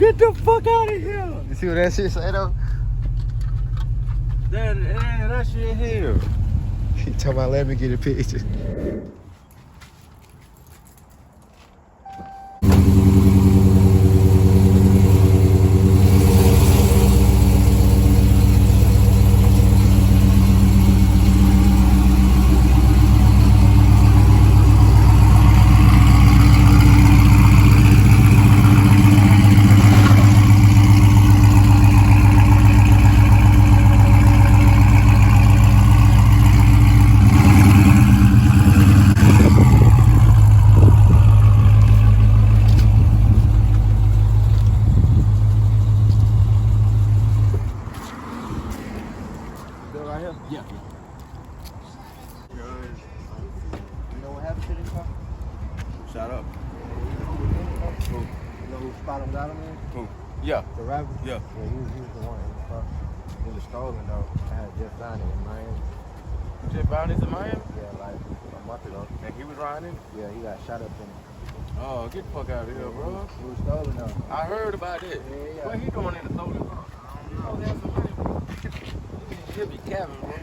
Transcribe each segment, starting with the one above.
Get the fuck out of here. You see what that shit say though? That shit here. He talking about let me get a picture. Yeah. You know what happened to this car? Shut up. Who? You know who spotemgottem is? Who? Yeah. The rapper? Yeah. Yeah, he was the one in the car. It was stolen though. I had just found it in Miami. You just found this in Miami? Yeah, like a month ago. And he was riding it? Yeah, he got shot up in it. Oh, get the fuck out of here, bro. It was stolen though. I heard about it. Yeah. What he doing in the stolen car? He'll be capping, bro.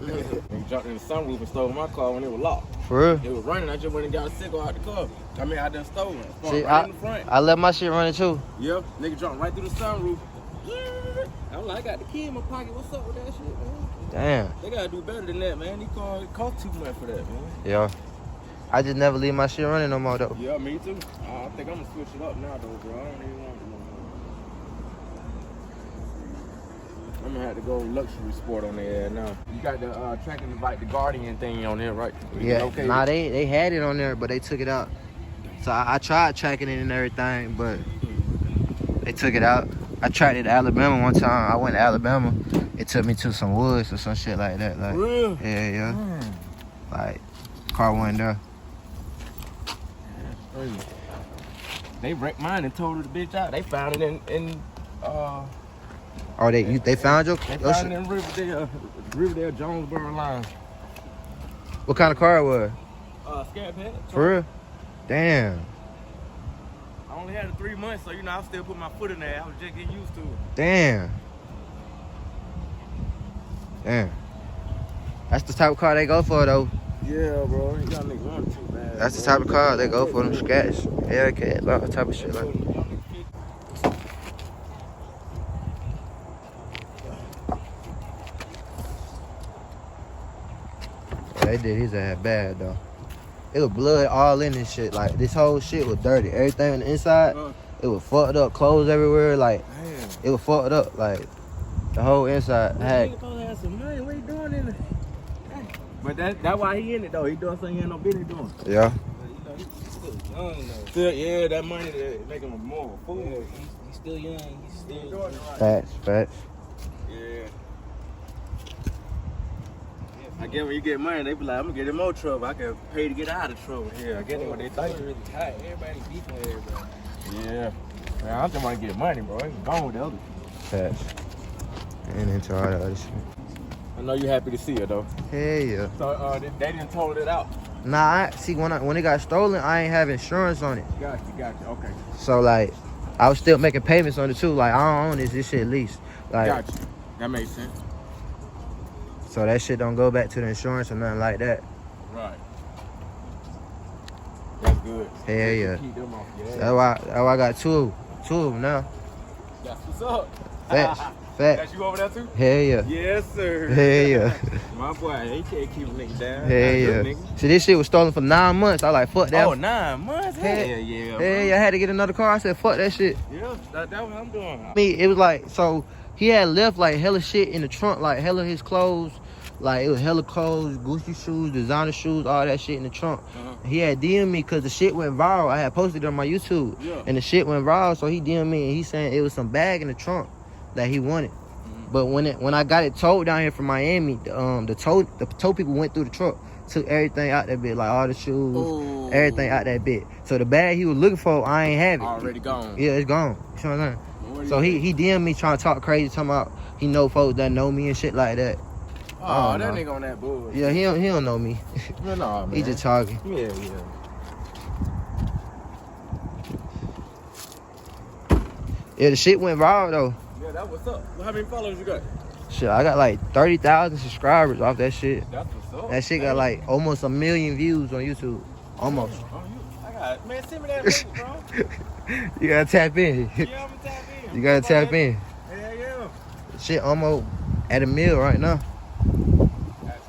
He jumped in the sunroof and stole my car when it was locked. For real? It was running. I just went and got a cigar out the car. I mean, I done stolen. See, Right in the front. I let my shit running too. Yep. Nigga jumped right through the sunroof. I'm like, I got the key in my pocket. What's up with that shit, man? Damn. They gotta do better than that, man. These cars cost too much for that, man. Yeah. I just never leave my shit running no more though. Yeah, me too. I think I'm gonna switch it up now, though, bro. I don't even want it no more. I'm gonna have to go luxury sport on there now. You got the tracking like the Guardian thing on there, right? Yeah. Okay. Nah, they had it on there, but they took it out. So I tried tracking it and everything, but they took it out. I tried it in Alabama one time. I went to Alabama. It took me to some woods or some shit like that. Like, real? Yeah. Like, car wasn't there. Crazy. They wrecked mine and totaled the bitch out. They found it in Oh, they found your they your found shit? it in Riverdale Jonesboro line. What kind of car it was? Scared pad. For real? Damn. I only had it 3 months, so you know I still put my foot in there. I was just getting used to it. Damn. That's the type of car they go for though. Yeah, bro. Y'all niggas want it too bad. That's the type of car they go for, them scratch, hellcat, all that type of shit like. They did his ass bad though. It was blood all in this shit. Like this whole shit was dirty. Everything on the inside, it was fucked up. Clothes everywhere. Like it was fucked up. Like the whole inside. Hey. What you doing in it? But that's why he in it though. He doing something he ain't no business doing. Yeah. He's still young though. Still, yeah, that money that make him more of a fool. Yeah, he's still young. He's still doing it right. Facts. Yeah. I guess when you get money, they be like, I'm gonna get in more trouble. I can pay to get out of trouble. Yeah, I get what they think. Really tight. Everybody beefing with everybody. Yeah. Man, I just want to get money, bro. I ain't gone with the other. Facts. And into all the other shit. I know you happy to see it though. Hell yeah. So they didn't total it out. Nah, when it got stolen, I ain't have insurance on it. Got you. Okay. So like, I was still making payments on it too. Like I don't own this shit leased. Like, Got you. That makes sense. so that shit don't go back to the insurance or nothing like that. Right. That's good. Hell yeah. Keep them off your ass. That's why I got two of them now. That's what's up. Facts. That's you over there too? Hell yeah. Yes, sir. Hell yeah. My boy, he can't keep a nigga down. Hell yeah. See, this shit was stolen for 9 months. I like, fuck that. Oh, 9 months? Hell yeah. Hell yeah, I had to get another car. I said, fuck that shit. Yeah, that's what I'm doing. It was like, so he had left like hella shit in the trunk, like hella his clothes. Like it was hella clothes, Gucci shoes, designer shoes, all that shit in the trunk. He had DM'd me because the shit went viral. I had posted it on my YouTube. Yeah. And the shit went viral, so he DM'd me and he saying it was some bag in the trunk that he wanted. But when I got it towed down here from Miami, the tow people went through the truck, took everything out that bit, like all the shoes, everything out that bit. So the bag he was looking for, I ain't have it. Already gone. Yeah, it's gone. You know what I'm saying? So he DM'd me trying to talk crazy, talking about he know folks that know me and shit like that. Oh, that nigga on that bull. Yeah, he don't know me. No, man. He just talking. Yeah. Yeah, the shit went viral though. Yeah, that what's up. How many followers you got? Shit, I got like 30,000 subscribers off that shit. That's what's up. That shit got like almost 1 million views on YouTube. Almost. I got, man, send me that link, bro. You gotta tap in. Yeah, I'm gonna tap in. You gotta tap in. Yeah. Shit almost at $1 million right now. So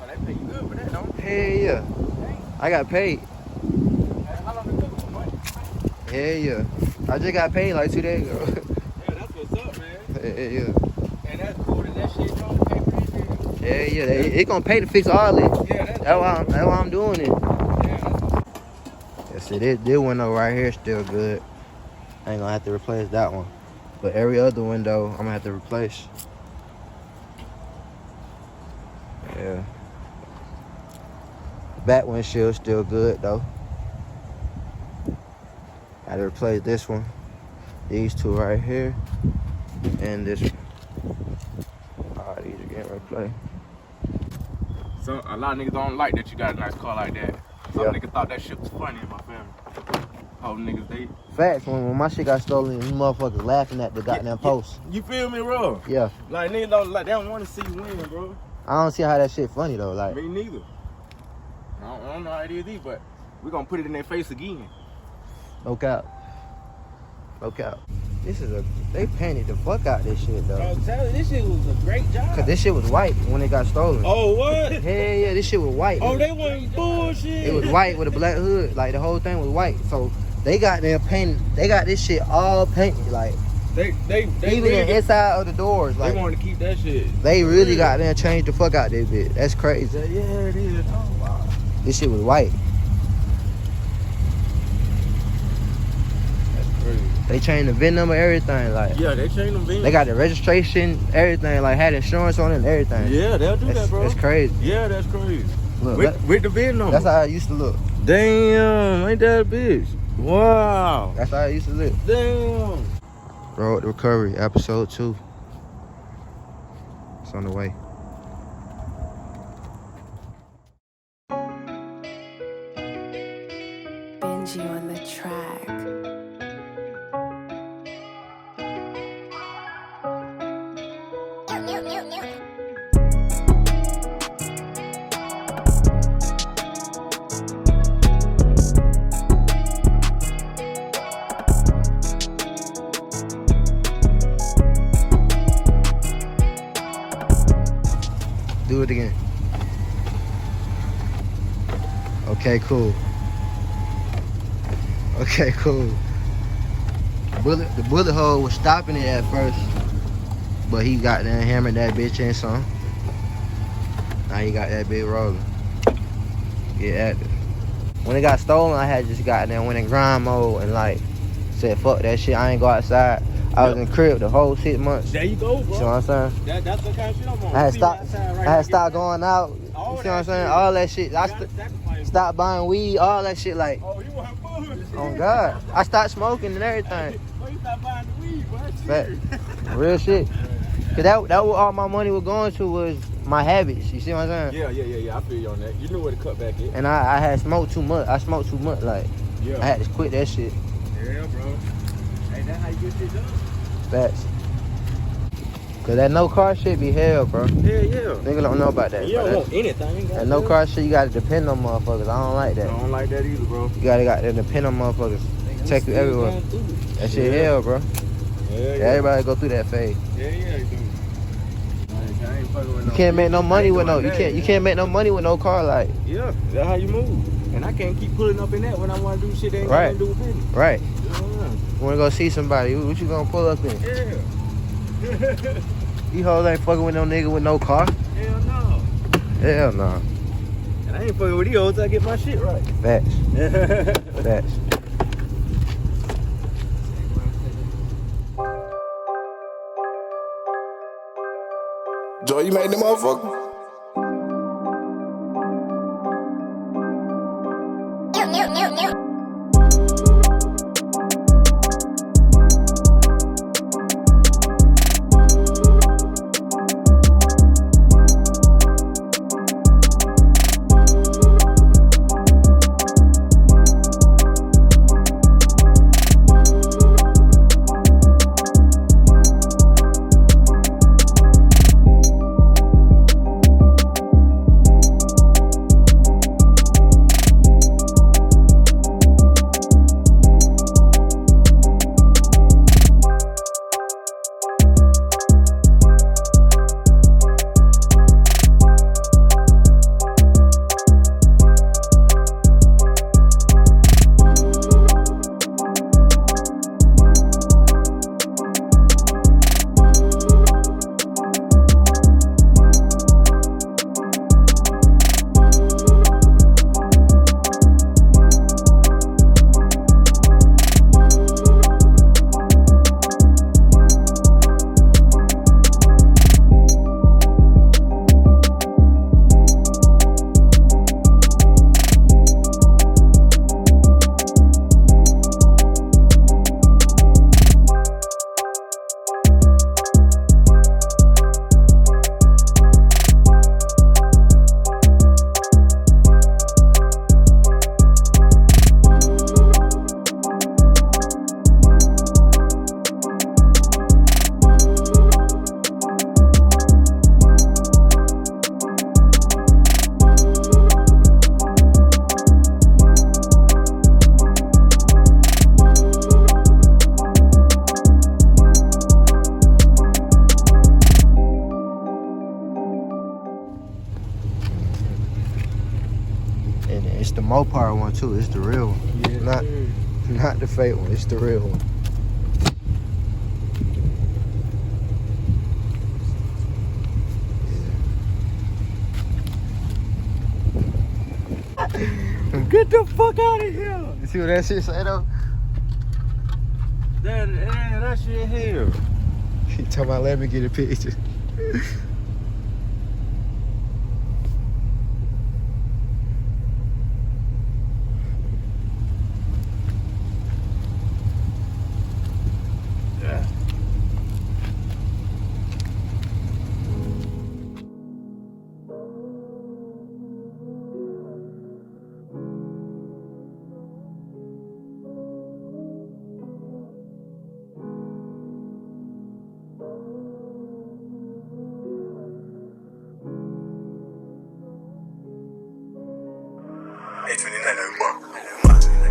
they pay you good for that, don't they? Hell yeah. I got paid. How long it took for money? Hell yeah. I just got paid like 2 days ago. Yeah, that's what's up, man. Hell yeah. And that's cool that shit don't pay for this shit. Yeah, it gonna pay to fix all this. Yeah, That's why I'm doing it. Yeah, see, this window right here is still good. I ain't gonna have to replace that one. But every other window, I'm gonna have to replace. Yeah. Back windshield still good though. Gotta replace this one. These two right here. And this one. Alright, these are getting replaced. So a lot of niggas don't like that you got a nice car like that. Some Yeah. niggas thought that shit was funny in my family. All niggas, they... Facts, when my shit got stolen, you motherfuckers laughing at the goddamn post. You feel me, bro? Yeah. Like, niggas don't, like, they don't want to see you win, bro. I don't see how that shit funny though. Like, Me neither. I don't know how it is either, but we gonna put it in their face again. no cap. No cap. They painted the fuck out this shit though. Bro, tell you, this shit was a great job. Cause this shit was white when it got stolen. Oh, what? Hell yeah, this shit was white. Oh, they wasn't bullshit. It was white with a black hood. Like the whole thing was white. So they got their paint. They got this shit all painted. Like They even really, the inside of the doors. they Like wanted to keep that shit. they really got there and changed the fuck out this bitch. That's crazy. Yeah, it is. Oh, wow. This shit was white. That's crazy. They changed the VIN number, everything. Like Yeah, they changed them beans. they got the registration, everything. Like had insurance on it and everything. Yeah, they'll do that, bro. That's crazy. Yeah, that's crazy. Look, With the VIN number. that's how it used to look. Damn, ain't that a bitch? Wow. That's how it used to look. Damn. Road to Recovery, episode 2. It's on the way. Benji on the track. Do it again. Okay, cool. Okay, cool. The bullet hole was stopping it at first, but he got there and hammered that bitch in some. Now he got that bitch rolling. Get active. When it got stolen, I had just got there, went in grind mode and like said, fuck that shit, I ain't go outside. I was in the crib the whole 6 months. There you go, bro. See what I'm saying? That's the kind of shit I'm on. I had See stopped. me outside right I now, had get stopped that- going out. You All see that what I'm saying? shit. All that shit. You I gotta sacrifice. stopped buying weed. All that shit. Like, Oh, you want bullshit? oh God, I stopped smoking and everything. Well, you stop buying the weed, bro. Fact. Real shit. Cause that what all my money was going to was my habits. You see what I'm saying? Yeah. I feel you on that. You knew where to cut back at. And I had smoked too much. I smoked too much. Like, Yeah. I had to quit that shit. Yeah, bro. Hey, that's how you get shit done. Facts. Cause that no car shit be hell, bro. Yeah. Nigga don't know about that. You bro. don't want anything. That no car shit, you gotta depend on motherfuckers. I don't like I that. don't like that either, bro. You gotta depend on motherfuckers. Take you everywhere. That shit Yeah. hell, bro. Yeah. Everybody go through that phase. Yeah, you do. I ain't fucking with You can't make no money with no. You can't make no money with no car. Like, Yeah, that's how you move. And I can't keep pulling up in that when I want to do shit that ain't Right. got to do with business. right. Yeah. You wanna go see somebody? What you gonna pull up in? Yeah. You hoes ain't fucking with no nigga with no car. Hell no. Hell no. And I ain't fucking with these hoes till I get my shit right. Facts. Facts. Joy, you made the motherfucker. And it's the Mopar one too. It's the real one. Yeah. Not the fake one. It's the real one. Get the fuck out of here! You see what that shit say though? That shit here. He talking about let me get a picture.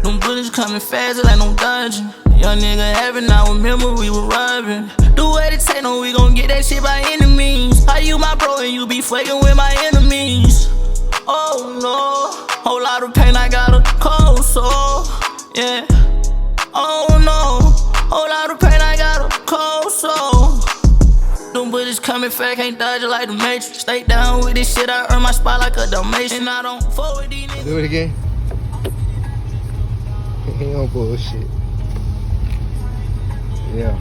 Them bullets coming faster like no dungeon. Young nigga having, I remember we were robbing. The way they say no, we gon' get that shit by any means. How you my bro and you be fucking with my enemies? Oh no, whole lot of pain, I got a cold soul. Yeah. Oh no, whole lot of pain, I got a cold soul. Them bullets coming fast, can't dodge it like the Matrix. Stay down with this shit, I earn my spot like a Dalmatian. And I don't fuck with these niggas. Do it again. He on bullshit. Yeah.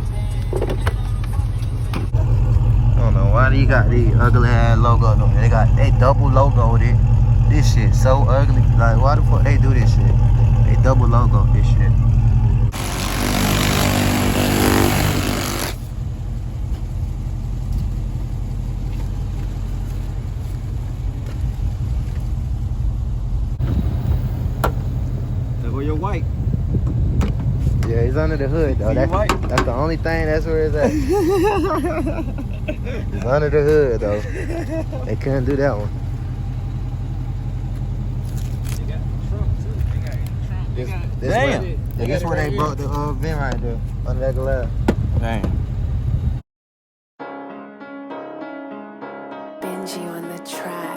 I don't know why you got these ugly ass logos on there. They double logo it. This shit so ugly. Like why the fuck they do this shit? They double logo this shit. There go your white. Yeah, he's under the hood though. That's the only thing. That's where it's at. He's under the hood though. They couldn't do that one. They got the trunk too. They got the trunk. This where they broke the vent right there under that glass. Damn. Benji on the track.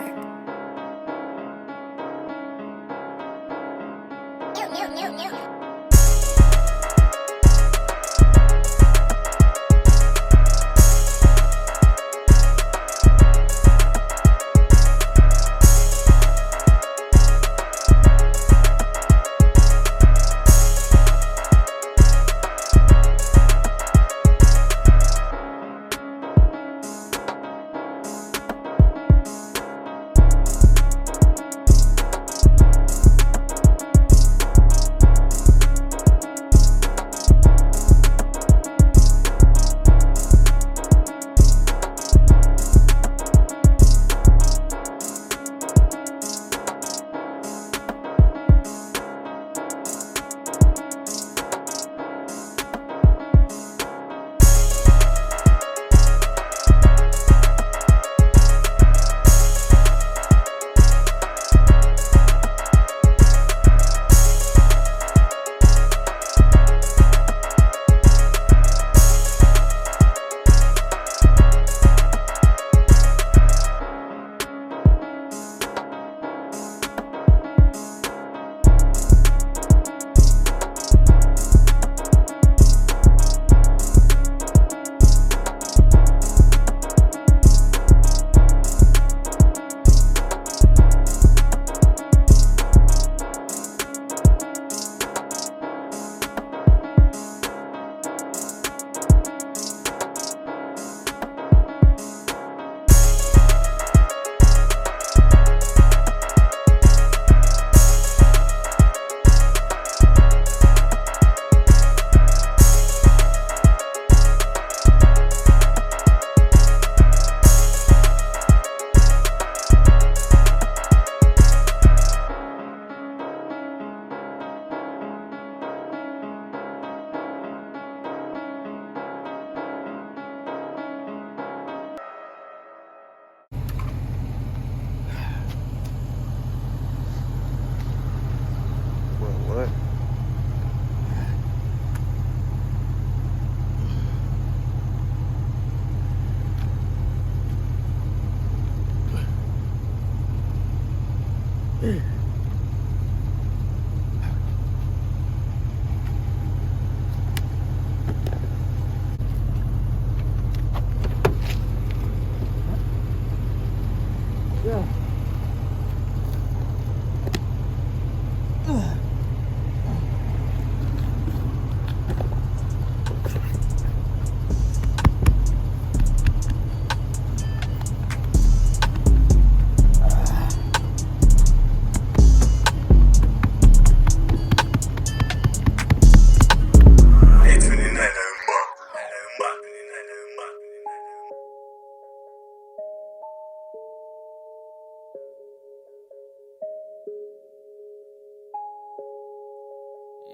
What?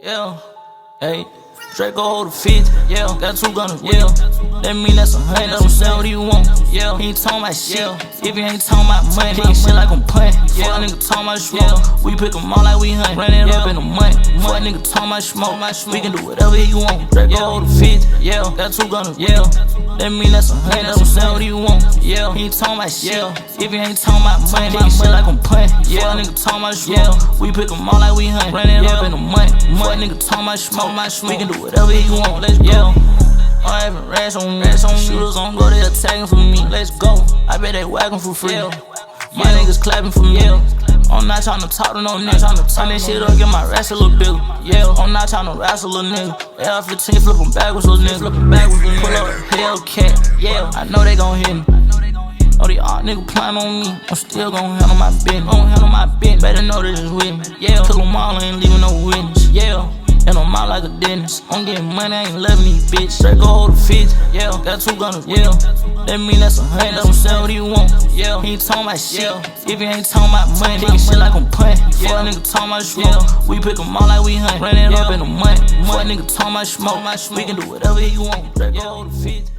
Yeah, hey, Draco hold a 50, yeah, got 2 gunners, yeah. That mean that's 100, that's what I'm saying, what do you want? Yeah, he ain't talking about shit, if he ain't talking about money, he ain't shit like I'm punting. Fuck nigga talking about smoke, we pick them all like we hunt, run it up in a month. Fuck nigga talking about smoke, we can do whatever you want. Draco hold a 50, yeah, got 2 gunners, yeah. That mean that's 100, that's what I'm saying, what do you want? Yeah, he ain't talking about shit, if he ain't talking about money, he ain't shit like I'm punting. Fuck nigga talking about smoke, we pick them all like we hunt, run it up in a month. Fuck nigga talking about smoke, we can do whatever you want, let's go. I having rats on me, shooters on go, they attacking for me, let's go. I bet they whacking for free, my niggas clapping for me. I'm not tryna talk to no nigga, turn that shit up, get my rats a little bigger. Yeah, I'm not tryna wrestle little nigga. AR-15 flip 'em backwards, little nigga. Pull up hellcat, yeah, I know they gon' hit me. Oh, these odd niggas plotting on me, I'm still gon' handle my business. Better know this is with me. Yeah, kill 'em all, ain't leaving no witness. Yeah. And I'm out like a dentist. I'm getting money, I ain't loving these bitches. Draco hold a 50, yeah, got 2 gunners, yeah. That mean that's 100, that's what I'm saying, what do you want? Yeah, he ain't talking about shit, if he ain't talking about money, he ain't shit like I'm punting. Fuck nigga talking about smoke, we pick them all like we hunt, run it up in a month. Fuck nigga talking about smoke, we can do whatever you want. Draco hold a 50.